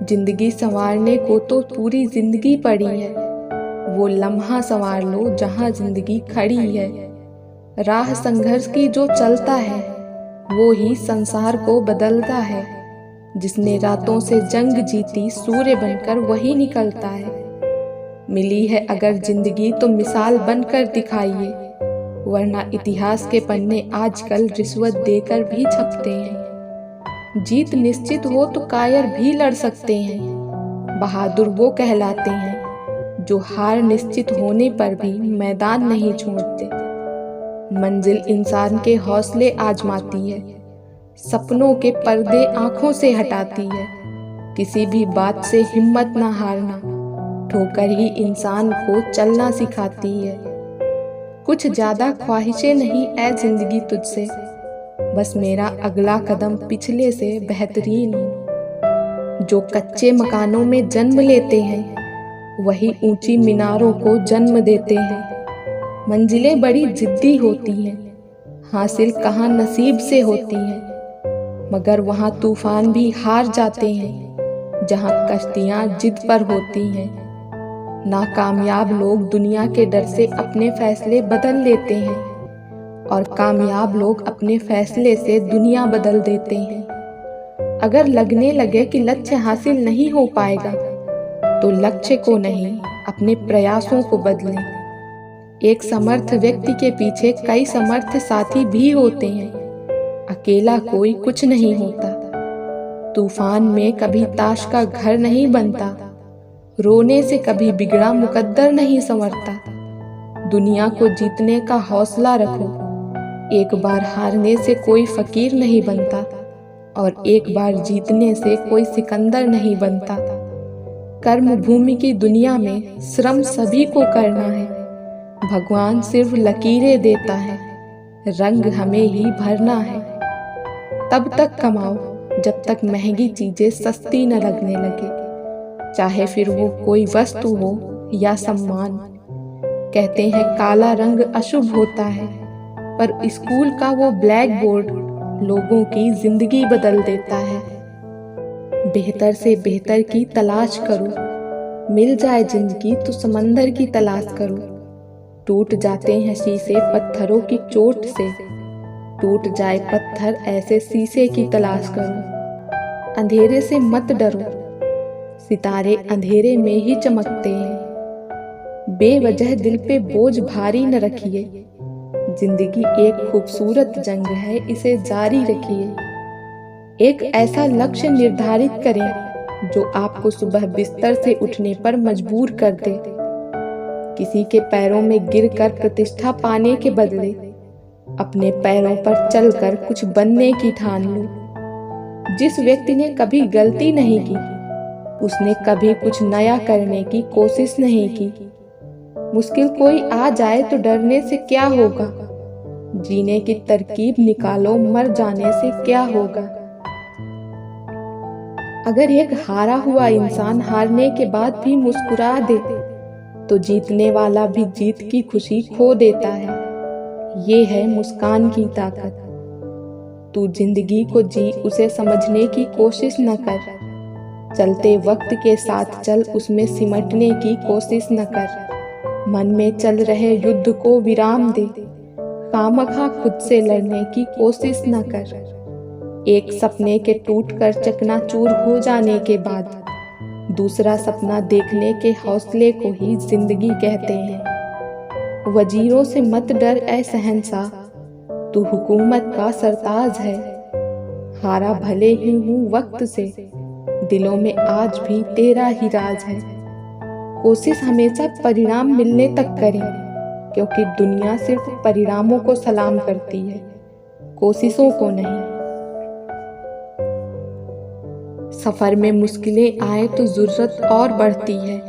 जिंदगी संवारने को तो पूरी जिंदगी पड़ी है, वो लम्हा संवार लो जहाँ जिंदगी खड़ी है। राह संघर्ष की जो चलता है, वो ही संसार को बदलता है। जिसने रातों से जंग जीती, सूर्य बनकर वही निकलता है। मिली है अगर जिंदगी तो मिसाल बनकर दिखाइए, वरना इतिहास के पन्ने आजकल रिश्वत देकर भी छपते हैं। जीत निश्चित हो तो कायर भी लड़ सकते हैं। बहादुर वो कहलाते हैं जो हार निश्चित होने पर भी मैदान नहीं छोड़ते। मंजिल इंसान के हौसले आजमाती है, सपनों के पर्दे आंखों से हटाती है। किसी भी बात से हिम्मत ना हारना, ठोकर ही इंसान को चलना सिखाती है। कुछ ज्यादा ख्वाहिशें नहीं ऐ जिंदगी तुझसे, बस मेरा अगला कदम पिछले से बेहतरीन हो। जो कच्चे मकानों में जन्म लेते हैं, वही ऊंची मीनारों को जन्म देते हैं। मंजिलें बड़ी जिद्दी होती हैं, हासिल कहाँ नसीब से होती हैं। मगर वहाँ तूफान भी हार जाते हैं, जहाँ कश्तियाँ जिद पर होती हैं। नाकामयाब लोग दुनिया के डर से अपने फैसले बदल लेते हैं, और कामयाब लोग अपने फैसले से दुनिया बदल देते हैं। अगर लगने लगे कि लक्ष्य हासिल नहीं हो पाएगा, तो लक्ष्य को नहीं, अपने प्रयासों को बदलें। एक समर्थ व्यक्ति के पीछे कई समर्थ साथी भी होते हैं। अकेला कोई कुछ नहीं होता। तूफान में कभी ताश का घर नहीं बनता, रोने से कभी बिगड़ा मुकद्दर नहीं संवरता। दुनिया को जीतने का हौसला रखो। एक बार हारने से कोई फकीर नहीं बनता, और एक बार जीतने से कोई सिकंदर नहीं बनता। कर्म भूमि की दुनिया में श्रम सभी को करना है। भगवान सिर्फ लकीरें देता है, रंग हमें ही भरना है। तब तक कमाओ जब तक महंगी चीजें सस्ती न लगने लगे, चाहे फिर वो कोई वस्तु हो या सम्मान। कहते हैं काला रंग अशुभ होता है, पर स्कूल का वो ब्लैक बोर्ड लोगों की जिंदगी बदल देता है। बेहतर से बेहतर की तलाश करो, मिल जाए जिंदगी तो समंदर की तलाश करो। टूट जाते हैं शीशे पत्थरों की चोट से, टूट जाए पत्थर ऐसे शीशे की तलाश करो। अंधेरे से मत डरो, सितारे अंधेरे में ही चमकते हैं। बेवजह दिल पे बोझ भारी न रखिए, जिंदगी एक खूबसूरत जंग है, इसे जारी रखिए। एक ऐसा लक्ष्य निर्धारित करें जो आपको सुबह बिस्तर से उठने पर मजबूर कर दे। किसी के पैरों में गिरकर प्रतिष्ठा पाने के बदले अपने पैरों पर चलकर कुछ बनने की ठान लो। जिस व्यक्ति ने कभी गलती नहीं की, उसने कभी कुछ नया करने की कोशिश नहीं की। मुश्किल कोई आ जाए तो डरने से क्या होगा, जीने की तरकीब निकालो, मर जाने से क्या होगा। अगर एक हारा हुआ इंसान हारने के बाद भी मुस्कुरा दे, तो जीतने वाला भी जीत की खुशी खो देता है। ये है मुस्कान की ताकत। तू जिंदगी को जी, उसे समझने की कोशिश न कर। चलते वक्त के साथ चल, उसमें सिमटने की कोशिश न कर। मन में चल रहे युद्ध को विराम दे, खामखा खुद से लड़ने की कोशिश न कर। एक सपने के टूटकर चकनाचूर हो जाने के बाद दूसरा सपना देखने के हौसले को ही जिंदगी कहते हैं। वजीरों से मत डर ऐ शहंशाह, तू हुकूमत का सरताज है। हारा भले ही हूँ वक्त से, दिलों में आज भी तेरा ही राज है। कोशिश हमेशा परिणाम मिलने तक करें, क्योंकि दुनिया सिर्फ परिणामों को सलाम करती है, कोशिशों को नहीं। सफर में मुश्किलें आए तो जरूरत और बढ़ती है।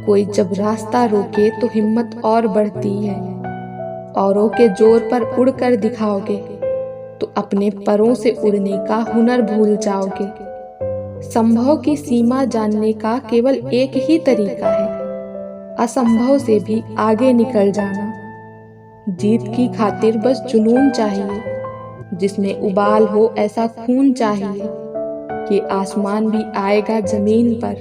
कोई जब रास्ता रोके तो हिम्मत और बढ़ती है। औरों के जोर पर उड़कर दिखाओगे तो अपने परों से उड़ने का हुनर भूल जाओगे। संभव की सीमा जानने का केवल एक ही तरीका है, असंभव से भी आगे निकल जाना। जीत की खातिर बस जुनून चाहिए, जिसमें उबाल हो ऐसा खून चाहिए कि आसमान भी आएगा जमीन पर,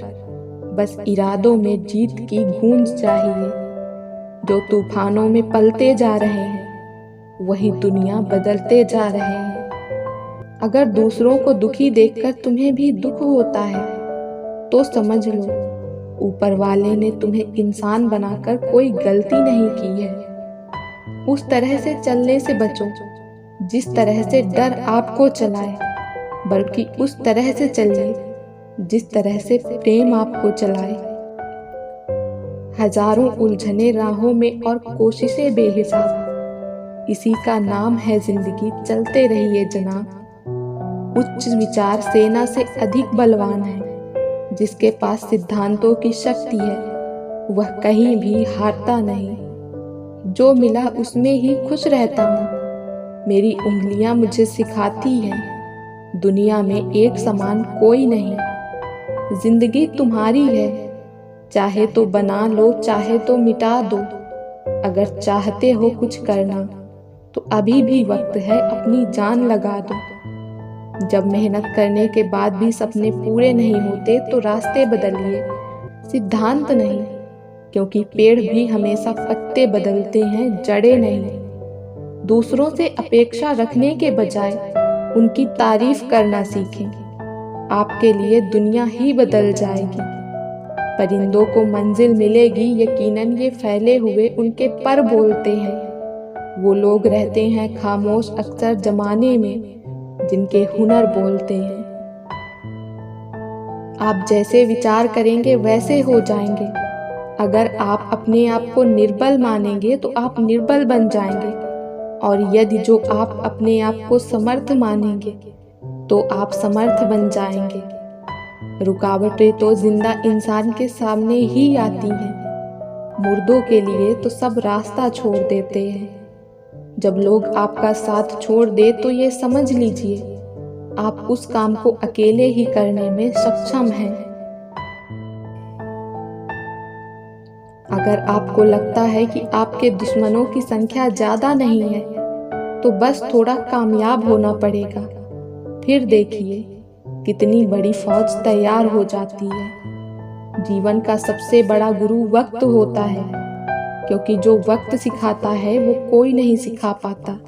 बस इरादों में जीत की गूंज चाहिए। जो तूफानों में पलते जा रहे हैं वही दुनिया बदलते जा रहे हैं। अगर दूसरों को दुखी देखकर तुम्हें भी दुख होता है तो समझ लो ऊपर वाले ने तुम्हें इंसान बनाकर कोई गलती नहीं की है। उस तरह से चलने से बचो जिस तरह से डर आपको चलाए, बल्कि उस तरह से चलिए जिस तरह से प्रेम आपको चलाए। हजारों उलझने राहों में और कोशिशें बेहिसाब, इसी का नाम है जिंदगी। चलते रहिए जनाब। उच्च विचार सेना से अधिक बलवान है। जिसके पास सिद्धांतों की शक्ति है वह कहीं भी हारता नहीं। जो मिला उसमें ही खुश रहता हूँ। मेरी उंगलियां मुझे सिखाती हैं दुनिया में एक समान कोई नहीं। जिंदगी तुम्हारी है, चाहे तो बना लो चाहे तो मिटा दो। अगर चाहते हो कुछ करना तो अभी भी वक्त है, अपनी जान लगा दो। जब मेहनत करने के बाद भी सपने पूरे नहीं होते तो रास्ते बदलिए, सिद्धांत नहीं, क्योंकि पेड़ भी हमेशा पत्ते बदलते हैं, जड़ें नहीं। दूसरों से अपेक्षा रखने के बजाय उनकी तारीफ करना सीखें। आपके लिए दुनिया ही बदल जाएगी। परिंदों को मंजिल मिलेगी यकीनन, ये फैले हुए उनके पर बोलते हैं। वो लोग रहते हैं खामोश अक्सर जमाने में जिनके हुनर बोलते हैं। आप जैसे विचार करेंगे वैसे हो जाएंगे। अगर आप अपने आप को निर्बल मानेंगे तो आप निर्बल बन जाएंगे, और यदि जो आप अपने आप को समर्थ मानेंगे तो आप समर्थ बन जाएंगे। रुकावटें तो जिंदा इंसान के सामने ही आती हैं। मुर्दों के लिए तो सब रास्ता छोड़ देते हैं। जब लोग आपका साथ छोड़ दे तो ये समझ लीजिए आप उस काम को अकेले ही करने में सक्षम हैं। अगर आपको लगता है कि आपके दुश्मनों की संख्या ज्यादा नहीं है तो बस थोड़ा कामयाब होना पड़ेगा, फिर देखिए कितनी बड़ी फौज तैयार हो जाती है। जीवन का सबसे बड़ा गुरु वक्त होता है, क्योंकि जो वक्त सिखाता है वो कोई नहीं सिखा पाता।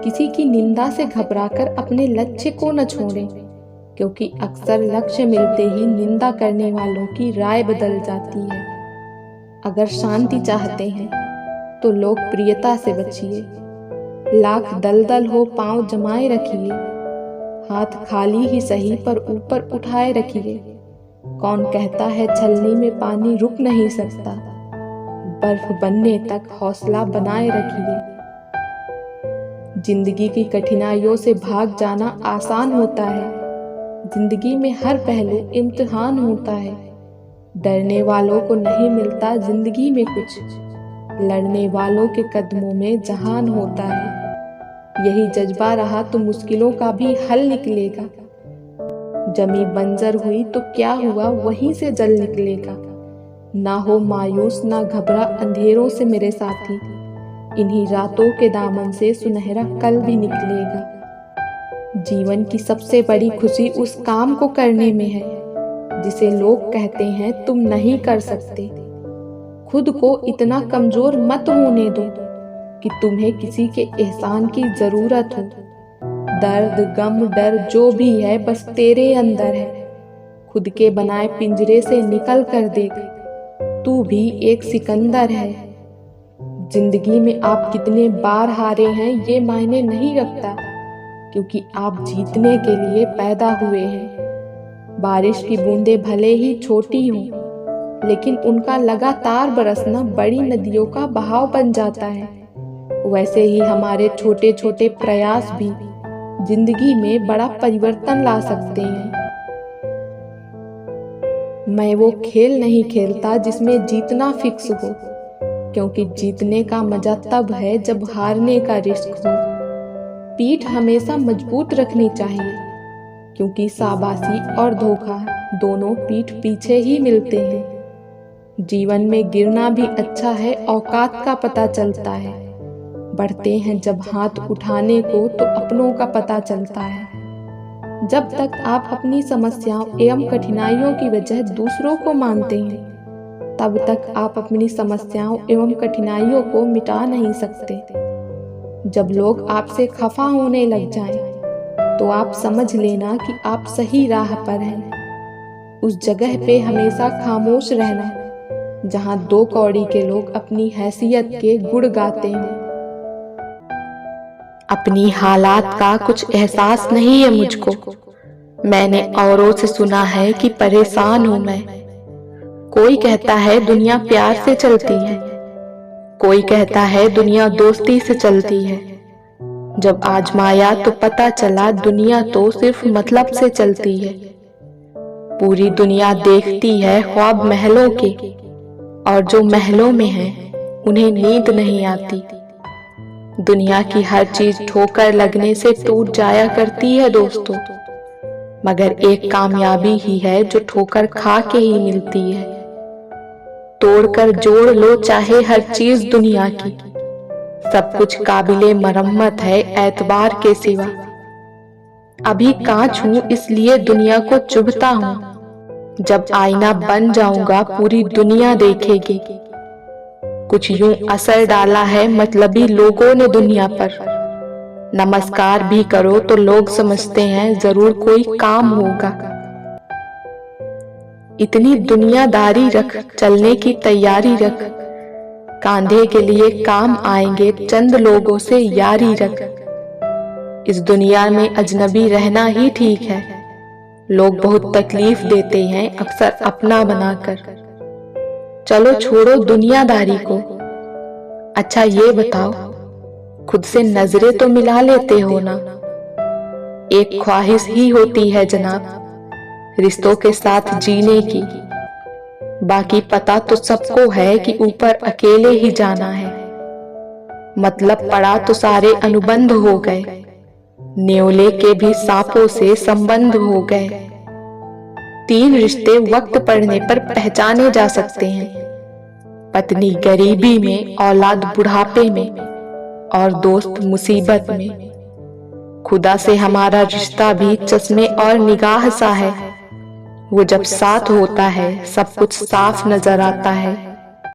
किसी की निंदा से घबराकर अपने लक्ष्य को न छोड़ें, क्योंकि अक्सर लक्ष्य मिलते ही निंदा करने वालों की राय बदल जाती है। अगर शांति चाहते हैं तो लोकप्रियता से बचिए। लाख दलदल हो पांव जमाए रखिए, हाथ खाली ही सही पर ऊपर उठाए रखिए। कौन कहता है छलनी में पानी रुक नहीं सकता, बर्फ बनने तक हौसला बनाए रखिए। जिंदगी की कठिनाइयों से भाग जाना आसान होता है। जिंदगी में हर पहलू इम्तिहान होता है। डरने वालों को नहीं मिलता जिंदगी में कुछ, लड़ने वालों के कदमों में जहान होता है। यही जज्बा रहा तो मुश्किलों का भी हल निकलेगा। जमी बंजर हुई तो क्या हुआ, वहीं से जल निकलेगा। ना हो मायूस ना घबरा अंधेरों से मेरे साथी, इन्हीं रातों के दामन से सुनहरा कल भी निकलेगा। जीवन की सबसे बड़ी खुशी उस काम को करने में है जिसे लोग कहते हैं तुम नहीं कर सकते। खुद को इतना कमजोर मत होने दो कि तुम्हें किसी के एहसान की जरूरत हो। दर्द गम डर जो भी है बस तेरे अंदर है। खुद के बनाए पिंजरे से निकल कर देख, तू भी एक सिकंदर है। जिंदगी में आप कितने बार हारे हैं ये मायने नहीं रखता, क्योंकि आप जीतने के लिए पैदा हुए हैं। बारिश की बूंदें भले ही छोटी हों, लेकिन उनका लगातार बरसना बड़ी नदियों का बहाव बन जाता है। वैसे ही हमारे छोटे छोटे प्रयास भी जिंदगी में बड़ा परिवर्तन ला सकते हैं। मैं वो खेल नहीं खेलता जिसमें जीतना फिक्स हो, क्योंकि जीतने का मजा तब है जब हारने का रिस्क हो। पीठ हमेशा मजबूत रखनी चाहिए, क्योंकि शाबाशी और धोखा दोनों पीठ पीछे ही मिलते हैं। जीवन में गिरना भी अच्छा है, औकात का पता चलता है। बढ़ते हैं जब हाथ उठाने को तो अपनों का पता चलता है। जब तक आप अपनी समस्याओं एवं कठिनाइयों की वजह दूसरों को मानते हैं, तब तक आप अपनी समस्याओं एवं कठिनाइयों को मिटा नहीं सकते। जब लोग आपसे खफा होने लग जाएं, तो आप समझ लेना कि आप सही राह पर हैं। उस जगह पे हमेशा खामोश रहना जहां दो कौड़ी के लोग अपनी हैसियत के गुण गाते हों। अपनी हालात का कुछ एहसास नहीं है मुझको। मैंने औरों से सुना है कि परेशान हूं मैं। कोई कहता है दुनिया प्यार से चलती है, कोई कहता है दुनिया दोस्ती से चलती है। जब आजमाया तो पता चला दुनिया तो सिर्फ मतलब से चलती है। पूरी दुनिया देखती है ख्वाब महलों के, और जो महलों में हैं उन्हें नींद नहीं आती। दुनिया की हर चीज ठोकर लगने से टूट जाया करती है दोस्तों, मगर एक कामयाबी ही है जो ठोकर खा के ही मिलती है। तोड़कर जोड़ लो चाहे हर चीज दुनिया की, सब कुछ काबिले मरम्मत है एतबार के सिवा। अभी कांच हूं इसलिए दुनिया को चुभता हूं, जब आईना बन जाऊंगा पूरी दुनिया देखेगी। कुछ यूं असर डाला है मतलबी लोगों ने दुनिया पर। नमस्कार भी करो तो लोग समझते हैं जरूर कोई काम होगा। इतनी दुनियादारी रख, चलने की तैयारी रख, कांधे के लिए काम आएंगे चंद लोगों से यारी रख। इस दुनिया में अजनबी रहना ही ठीक है, लोग बहुत तकलीफ देते हैं अक्सर अपना बनाकर। चलो छोड़ो दुनियादारी को। अच्छा ये बताओ, खुद से नजरें तो मिला लेते हो ना? एक ख्वाहिश ही होती है जनाब, रिश्तों के साथ जीने की। बाकी पता तो सबको है कि ऊपर अकेले ही जाना है। मतलब पड़ा तो सारे अनुबंध हो गए, न्योले के भी सांपों से संबंध हो गए। 3 रिश्ते वक्त पड़ने पर पहचाने जा सकते हैं, पत्नी गरीबी में, औलाद बुढ़ापे में, और दोस्त मुसीबत में। खुदा से हमारा रिश्ता भी चश्मे और निगाह सा है, वो जब साथ होता है सब कुछ साफ नजर आता है।